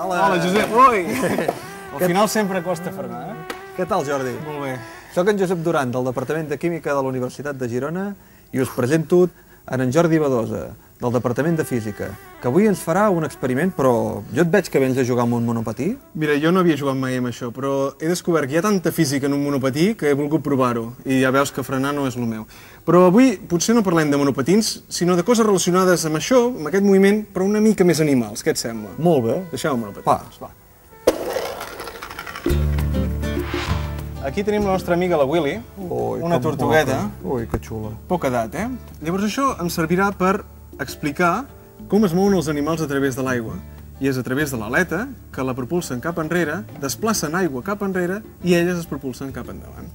Hola, Josep. Ui! Al final sempre costa frenar, eh? Què tal, Jordi? Molt bé. Soc en Josep Duran, del Departament de Química de la Universitat de Girona, i us presento en Jordi Badosa, del Departament de Física, que avui ens farà un experiment, però jo et veig que vens a jugar amb un monopatí. Mira, jo no havia jugat mai amb això, però he descobert que hi ha tanta física en un monopatí que he volgut provar-ho, i ja veus que frenar no és el meu. Però avui potser no parlem de monopatins, sinó de coses relacionades amb això, amb aquest moviment, però una mica més animals. Què et sembla? Molt bé. Deixeu el monopatí. Va. Aquí tenim la nostra amiga la Willy, una tortugueta. Ui, que xula. Poca edat, eh? Llavors això em servirà per explicar com es mouen els animals a través de l'aigua. I és a través de l'aleta que la propulsen cap enrere, desplacen aigua cap enrere i elles es propulsen cap endavant.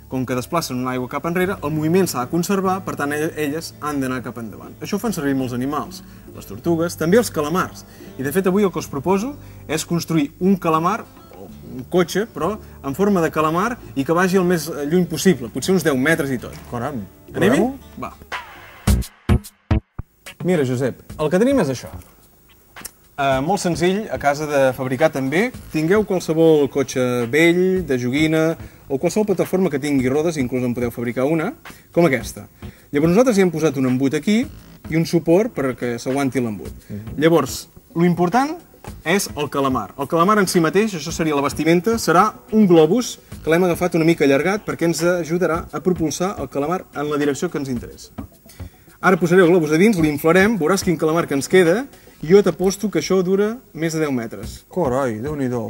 Com que desplacen l'aigua cap enrere, el moviment s'ha de conservar, per tant elles han d'anar cap endavant. Això ho fan servir molts animals, les tortugues, també els calamars. I de fet avui el que us proposo és construir un calamar, un cotxe, però en forma de calamar i que vagi el més lluny possible, potser uns 10 metres i tot. Caram, Anem-hi? Va. Mira, Josep, el que tenim és això. Molt senzill, a casa de fabricar també. Tingueu qualsevol cotxe vell, de joguina, o qualsevol plataforma que tingui rodes, inclús en podeu fabricar una, com aquesta. Llavors nosaltres hi hem posat un embut aquí i un suport perquè s'aguanti l'embut. Llavors, l'important és el calamar. El calamar en si mateix, això seria la vestimenta, serà un globus que l'hem agafat una mica allargat perquè ens ajudarà a propulsar el calamar en la direcció que ens interessa. Ara posaré el globus a dins, l'inflarem, veuràs quin calamar que ens queda i jo t'aposto que això dura més de 10 metres. Carai, Déu-n'hi-do.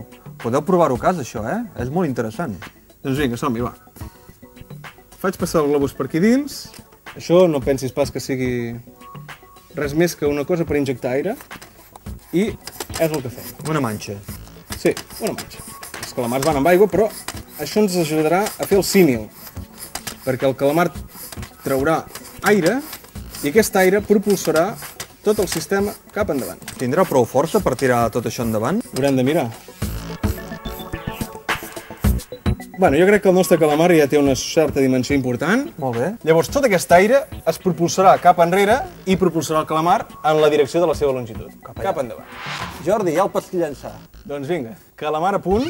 Podeu provar-ho a casa, això, eh? És molt interessant. Doncs vinga, som-hi, va. Faig passar el globus per aquí dins. Això no pensis pas que sigui res més que una cosa per injectar aire. I és el que fem. Una manxa. Sí, una manxa. Els calamars van amb aigua, però això ens ajudarà a fer el símil, perquè el calamar traurà aire i aquest aire propulsarà tot el sistema cap endavant. Tindrà prou força per tirar tot això endavant? Haurem de mirar. Bueno, jo crec que el nostre calamar ja té una certa dimensió important. Molt bé. Llavors, tot aquest aire es propulsarà cap enrere i propulsarà el calamar en la direcció de la seva longitud. Cap endavant. Jordi, ja el pots llançar. Doncs vinga, calamar a punt.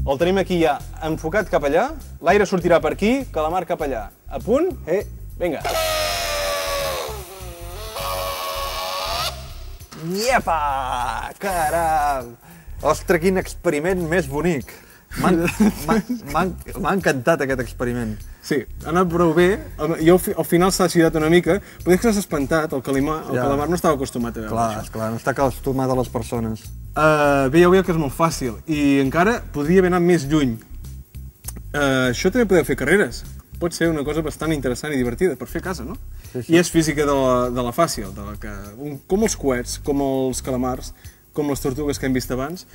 El tenim aquí ja enfocat cap allà. L'aire sortirà per aquí, calamar cap allà. A punt? Vinga. Iepa! Caram! Ostres, quin experiment més bonic. M'ha encantat aquest experiment. Sí, ha anat prou bé. Jo al final s'ha acidat una mica. Potser que s'has espantat, el calamar no estava acostumat a veure això. Clar, no està acostumat a les persones. Bé, ja veieu que és molt fàcil i encara podria haver anat més lluny. Això també podeu fer carreres. Pot ser una cosa bastant interessant i divertida per fer a casa, no? I és física de la fàcil, com els coets, com els calamars, com les tortugues que hem vist abans.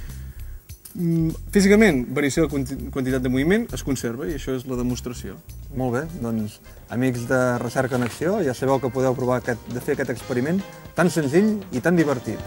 Físicament, variació de quantitat de moviment es conserva i això és la demostració. Molt bé, doncs, amics de Recerca en Acció, ja sabeu que podeu provar de fer aquest experiment tan senzill i tan divertit.